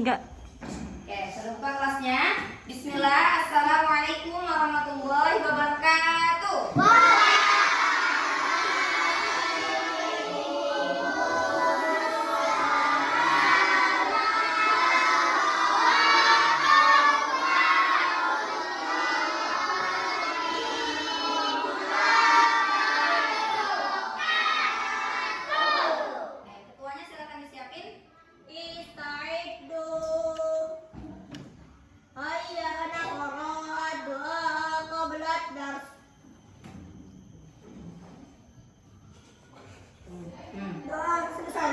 Enggak. Oke, sudah buka kelasnya. Bismillah. Assalamualaikum warahmatullahi wabarakatuh. Ketuanya silakan disiapin. Istaiddu. Hayya naqra doa qabla dars. Doa selesai.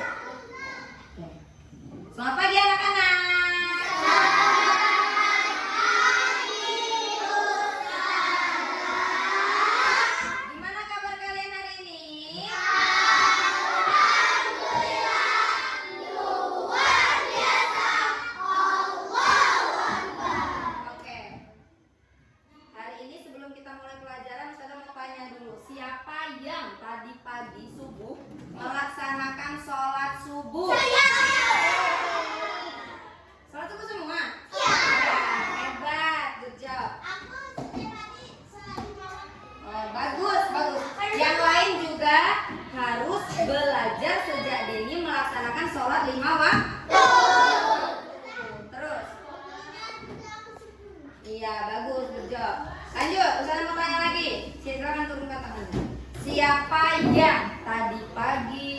Selamat pagi anak-anak. Gimana kabar kalian hari ini? Oke. Hari ini sebelum kita mulai pelajaran, saya mau tanya dulu, siapa yang tadi pagi subuh melaksanakan sholat subuh? Sholat subuh semua? Iya. Hebat, good job. Oh, bagus, bagus. Yang lain juga harus belajar sejak dini melaksanakan sholat 5 waktu. Terus. Iya, bagus, good job. Lanjut, Ustazah mau tanya lagi. Silakan turunkan tangannya. Siapa yang tadi pagi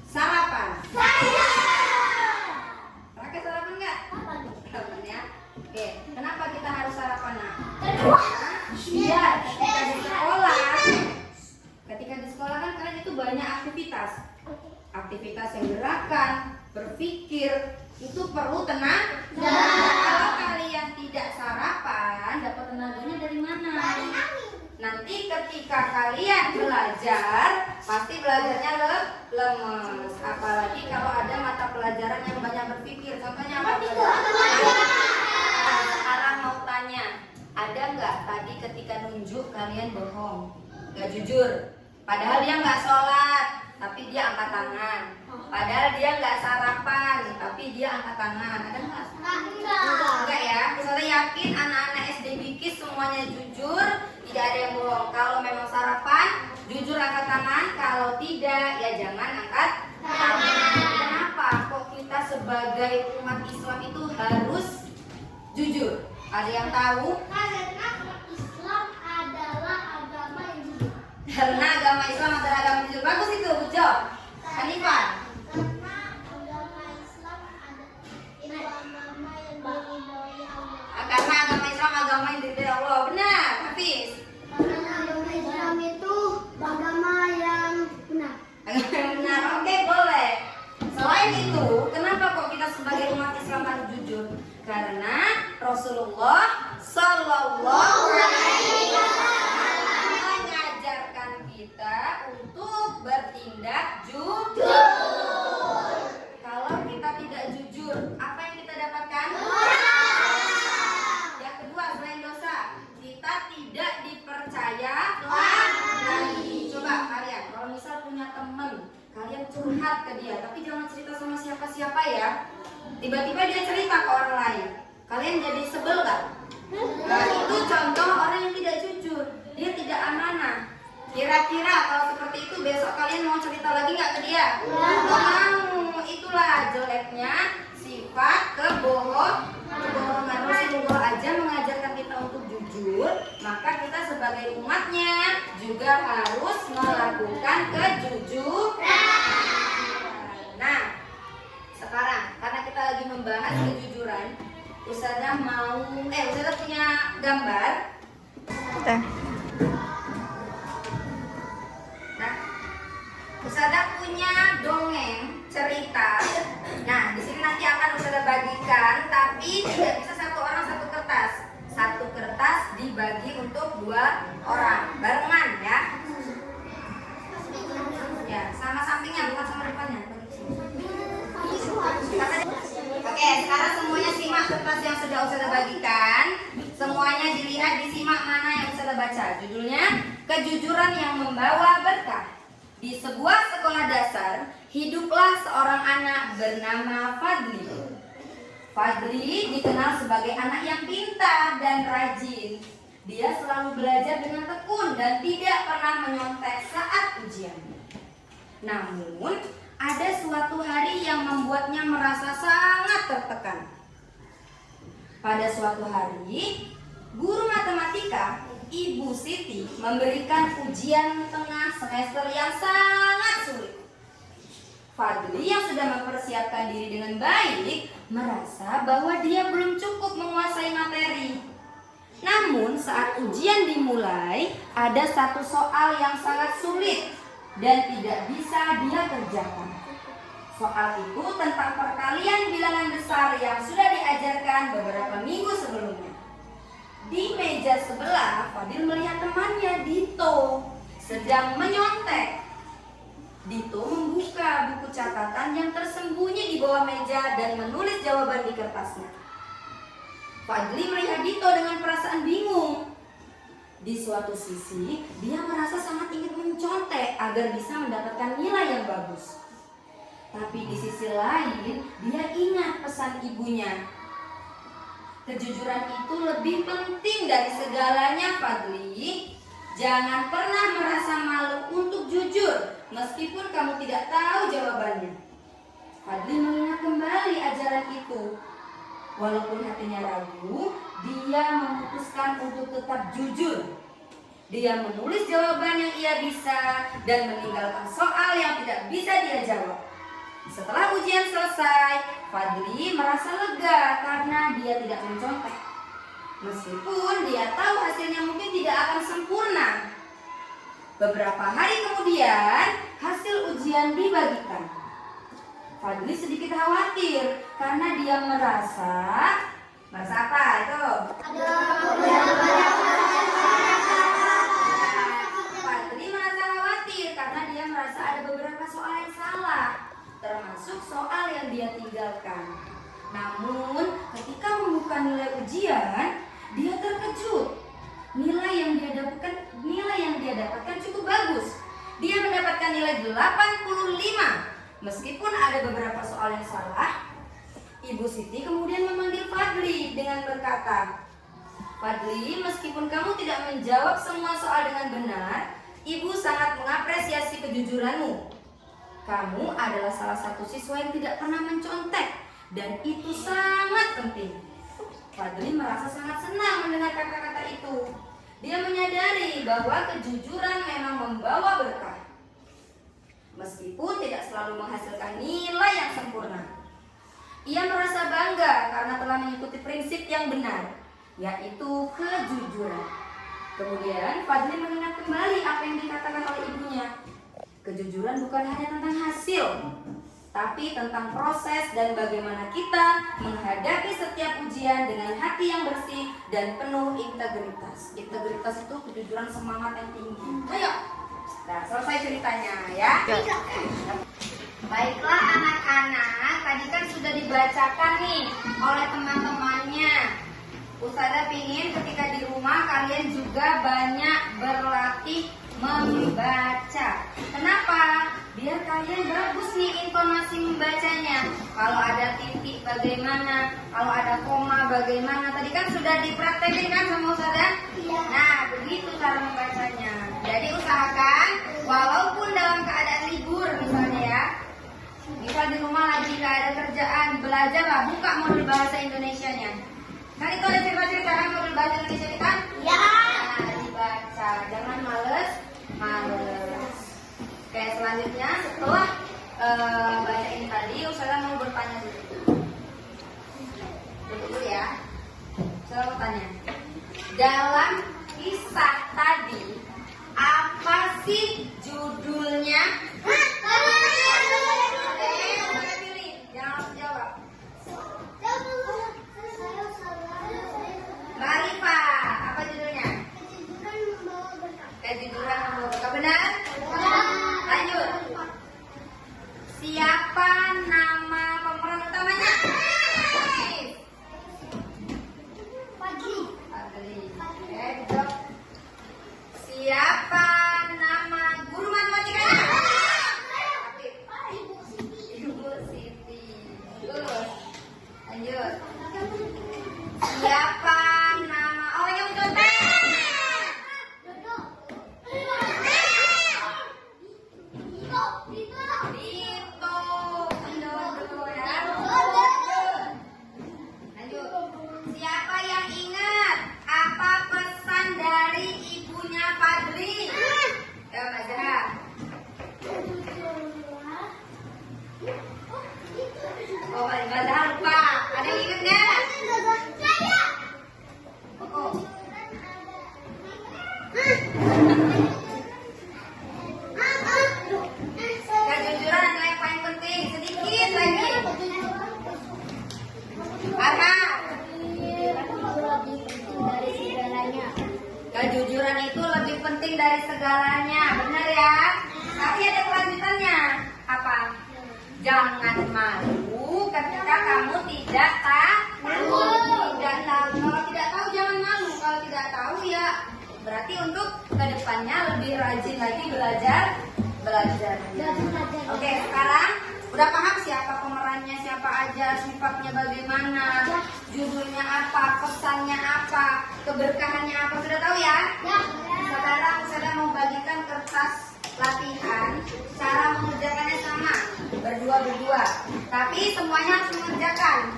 sarapan? Saya. Pakai sarapan nggak? Sarapan ya. Oke, kenapa kita harus sarapan? Nah? Iya, ketika di sekolah kan kalian itu banyak aktivitas. Aktivitas yang gerakan, berpikir, itu perlu tenaga. Kalau kalian tidak sarapan, dapat tenaganya dari mana? Nanti ketika kalian belajar, pasti belajarnya lemes. Apalagi kalau ada mata pelajaran yang banyak berpikir. Contohnya apa? Nah, sekarang mau tanya, ada nggak tadi ketika nunjuk kalian bohong, nggak jujur? Padahal dia nggak sholat, tapi dia angkat tangan. Padahal dia nggak sarapan, tapi dia angkat tangan. Ada nggak? Enggak ya. Misalnya yakin anak-anak SD Bikis semuanya jujur, tidak ada yang bohong. Kalau memang sarapan, jujur angkat tangan. Kalau tidak, ya jangan angkat tangan. Kenapa? Kok kita sebagai umat Islam itu harus jujur? Ada yang tahu? Karena agama Islam adalah agama jujur. Bagus itu, good job. Hanifan. Karena agama Islam agama yang diridhoi Allah. Benar, Hafiz. Agama Islam itu agama yang benar. Agama yang benar. Oke, boleh. Selain itu, kenapa kok kita sebagai umat Islam harus jujur? Karena Rasulullah Sallallahu Alaihi Wasallam mengajarkan kita untuk bertindak jujur. Kalau kita tidak jujur, apa yang kita dapatkan? Yang kedua, selain dosa, kita tidak dipercaya lagi. Coba kalian, kalau misal punya teman, kalian curhat ke dia, tapi jangan cerita sama siapa-siapa ya. Tiba-tiba dia cerita ke orang lain, kalian jadi sebel gak? Nah, itu contoh orang yang tidak jujur, dia tidak amanah. Kira-kira kalau seperti itu besok kalian mau cerita lagi nggak ke dia? Nggak mau. Itulah jeleknya sifat kebohongan. Rasulullah aja mengajarkan kita untuk jujur, maka kita sebagai umatnya juga harus melakukan kejujuran. Nah, sekarang karena kita lagi membahas kejujuran, Ustazah punya gambar. Nah, Ustazah punya dongeng cerita. Nah, di sini nanti akan Ustazah bagikan, tapi tidak bisa satu orang satu kertas. Satu kertas dibagi untuk 2 orang, barengan ya. Ya, sama sampingnya bukan sama depannya. Oke, sekarang semuanya simak kertas yang sudah Ustazah bagikan. Semuanya dilihat, disimak mana yang Ustazah baca. Judulnya, Kejujuran yang Membawa Berkah. Di sebuah sekolah dasar, hiduplah seorang anak bernama Fadli. Fadli dikenal sebagai anak yang pintar dan rajin. Dia selalu belajar dengan tekun dan tidak pernah menyontek saat ujian. Namun, ada suatu hari yang membuatnya merasa sangat tertekan. Pada suatu hari, guru matematika, Ibu Siti, memberikan ujian tengah semester yang sangat sulit. Fadli yang sudah mempersiapkan diri dengan baik merasa bahwa dia belum cukup menguasai materi. Namun saat ujian dimulai, ada satu soal yang sangat sulit dan tidak bisa dia kerjakan. Soal itu tentang perkalian bilangan besar yang sudah diajarkan beberapa minggu sebelumnya. Di meja sebelah, Fadil melihat temannya Dito sedang menyontek. Dito membuka buku catatan yang tersembunyi di bawah meja dan menulis jawaban di kertasnya. Fadli melihat Dito dengan perasaan bingung. Di suatu sisi, dia merasa sangat ingin mencontek agar bisa mendapatkan nilai yang bagus. Tapi di sisi lain, dia ingat pesan ibunya. Kejujuran itu lebih penting dari segalanya, Fadli. Jangan pernah merasa malu untuk jujur, meskipun kamu tidak tahu jawabannya. Fadli mengingat kembali ajaran itu. Walaupun hatinya ragu, dia memutuskan untuk tetap jujur. Dia menulis jawaban yang ia bisa dan meninggalkan soal yang tidak bisa dia jawab. Setelah ujian selesai, Fadli merasa lega karena dia tidak mencontek. Meskipun dia tahu hasilnya mungkin tidak akan sempurna. Beberapa hari kemudian, hasil ujian dibagikan. Fadli sedikit khawatir karena dia merasa apa itu? Fadli merasa khawatir karena dia merasa ada beberapa soal yang salah, termasuk soal yang dia tinggalkan. Namun, ketika membuka nilai ujian, dia terkejut. Nilai yang dia dapatkan cukup bagus. Dia mendapatkan nilai 85. Meskipun ada beberapa soal yang salah, Ibu Siti kemudian memanggil Fadli dengan berkata, "Fadli, meskipun kamu tidak menjawab semua soal dengan benar, Ibu sangat mengapresiasi kejujuranmu. Kamu adalah salah satu siswa yang tidak pernah mencontek, dan itu sangat penting." Fadli merasa sangat senang mendengar kata-kata itu. Dia menyadari bahwa kejujuran memang membawa berkah. Meskipun tidak selalu menghasilkan nilai yang sempurna, ia merasa bangga karena telah mengikuti prinsip yang benar, yaitu kejujuran. Kemudian Fadli mengingat kembali apa yang dikatakan oleh ibunya. Kejujuran bukan hanya tentang hasil, tapi tentang proses dan bagaimana kita menghadapi setiap ujian dengan hati yang bersih dan penuh integritas. Integritas itu kejujuran, semangat yang tinggi. Ayo, nah selesai ceritanya ya. Baiklah anak-anak, tadi kan sudah dibacakan nih oleh teman-temannya. Ustazah pingin ketika di rumah kalian juga banyak berlatih membaca. Kenapa? Biar kalian bagus nih intonasi membacanya. Kalau ada titik bagaimana, kalau ada koma bagaimana. Tadi kan sudah dipraktekin kan sama Ustazah? Iya. Nah, begitu cara membacanya. Jadi usahakan walaupun dalam keadaan libur misalnya ya, misal di rumah lagi gak ada kerjaan, belajarlah, buka modul bahasa Indonesianya. Kan itu ada cerita-cerita kan modul bahasa Indonesia kan? Ya. Nah, dibaca, jangan males. Oke, selanjutnya setelah baca ini tadi, Ustazah mau bertanya dulu. Dulu ya. Saya mau tanya. Dalam kisah tadi, apa sih judulnya? Jangan langsung jawab. Mbak Arifah, apa judulnya? Kejujuran membawa berkah. Benar? Lanjut. Siapa nama pemeran utamanya? Fadli. Siapa nama orang yang mencontek? Dito. Dodo ya. Lanjut. Siapa yang ingat apa pesan dari ibunya Fadli? Ya, Mbak Zahra. Oh, Mbak Zahra lupa. Ada yang ingat nggak? Oh. Kejujuran adalah yang paling penting. Sedikit lagi. Arha. Kejujuran itu lebih penting dari segalanya. Benar ya? Tapi ada kelanjutannya. Apa? Jangan malu ketika kamu tidak tahu. Tidak tahu. Kalau tidak tahu jangan malu. Kalau tidak tahu ya berarti untuk kedepannya lebih rajin lagi belajar. Oke, sekarang udah paham siapa pemerannya, siapa aja, sifatnya bagaimana, judulnya apa, pesannya apa, keberkahannya apa, sudah tahu ya? Sekarang saya mau bagikan kertas latihan, cara mengerjakannya sama, berdua, tapi semuanya harus mengerjakan.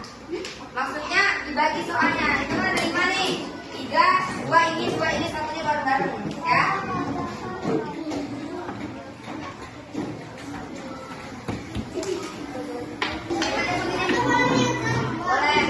Maksudnya dibagi soalnya, itu ada 5 nih, 3, 2 ini, satunya bareng-bareng, ya. Boleh.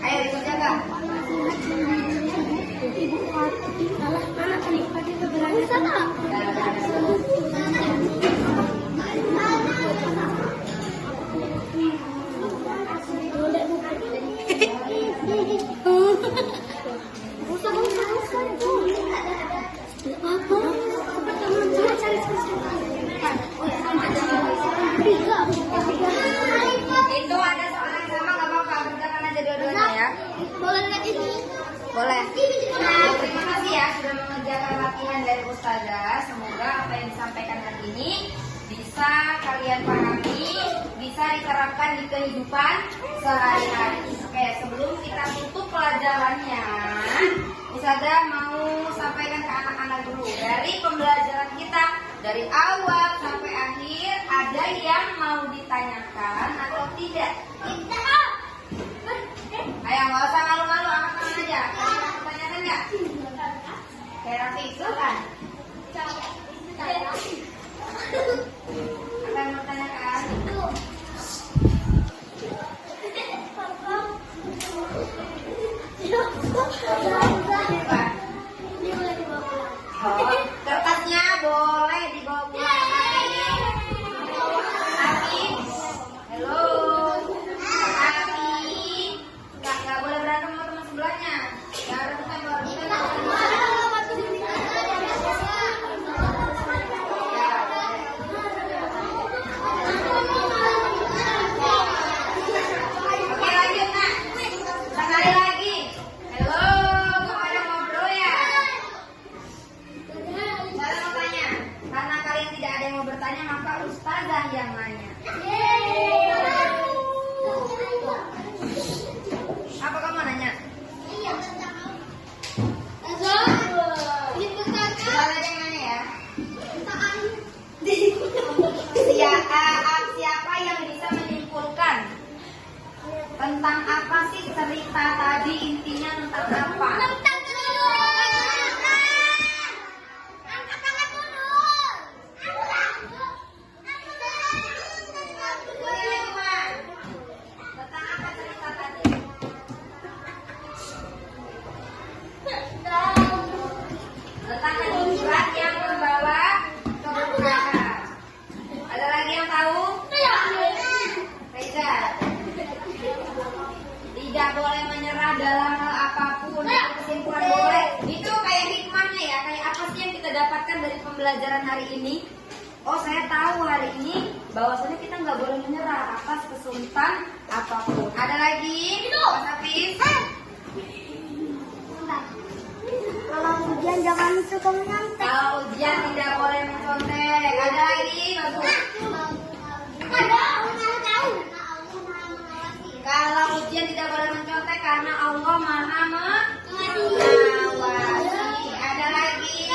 Ayo dikerjakan. Itu ada soal yang sama nggak apa-apa, kerjakan aja dua-duanya ya. Boleh. Nah, terima kasih ya sudah mengerjakan latihan dari Ustazah. Semoga apa yang disampaikan hari ini bisa kalian pahami, bisa diterapkan di kehidupan sehari-hari. Oke, sebelum kita tutup pelajarannya, Ustazah mau sampaikan ke anak-anak dulu dari pembelajaran kita dari awal sampai akhir, ada yang mau ditanyakan atau tidak? Ayo, nggak usah malu-malu, angkat tangan aja. Kalian mau tanyakan nggak? Kayak Rafi, silakan. Apa yang mau tanyakan? Oh, kertasnya boleh dibawa pulang. Tapi, halo, tapi nggak boleh berantem sama teman sebelahnya. Ya, rebutan. Oke, lanjut nak. Sekali lagi. Halo, tidak boleh menyerah dalam hal apapun. Itu kesimpulan boleh. Itu kayak hikmahnya ya, kayak apa sih yang kita dapatkan dari pembelajaran hari ini? Oh, saya tahu hari ini bahwasanya kita nggak boleh menyerah atas kesulitan apapun. Ada lagi? Mas Hafiz? Kalau ujian jangan suka menyontek. Kalau ujian tidak boleh mencontek. Ada lagi? Bagus. Ada Allah tahu. Kalau ujian tidak boleh mencontek karena Allah Maha mengawasi. Ada lagi?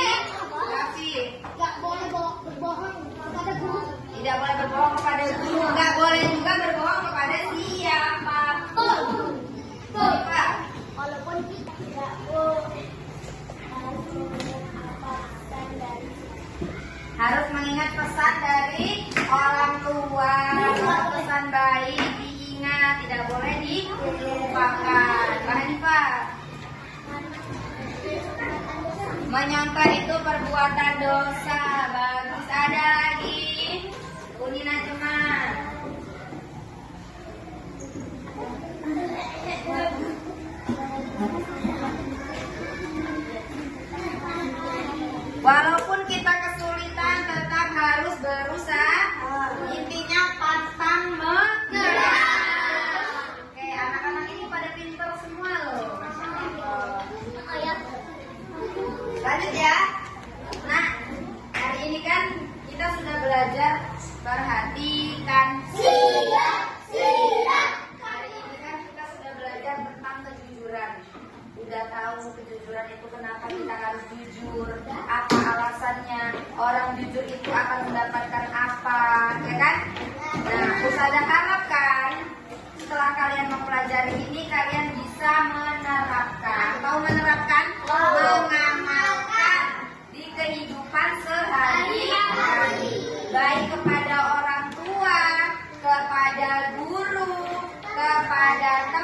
Hafiz? Gak boleh berbohong kepada guru. Tidak boleh berbohong kepada guru. Nggak boleh juga berbohong kepada siapapun. Pak. Walaupun kita tidak Harus mengingat pesan dari orang tua. Kalau pesan baik diingat, tidak boleh dilupakan. Pak Hanifah. Menyontek itu perbuatan dosa. Bagus. Ada lagi? Uni Najman. Walaupun kita kesulitan, tetap harus berusaha. Intinya pantang menyerah. Oke, anak-anak ini pada pintar semua loh. Masya Allah. Lanjut ya. Nah, hari ini kan kita sudah belajar perhatikan. Hari ini kan kita sudah belajar tentang kejujuran. Udah tahu kejujuran itu kenapa kita harus jujur, apa alasannya, orang jujur itu akan mendapatkan apa, ya kan? Nah, Ustazah harapkan setelah kalian mempelajari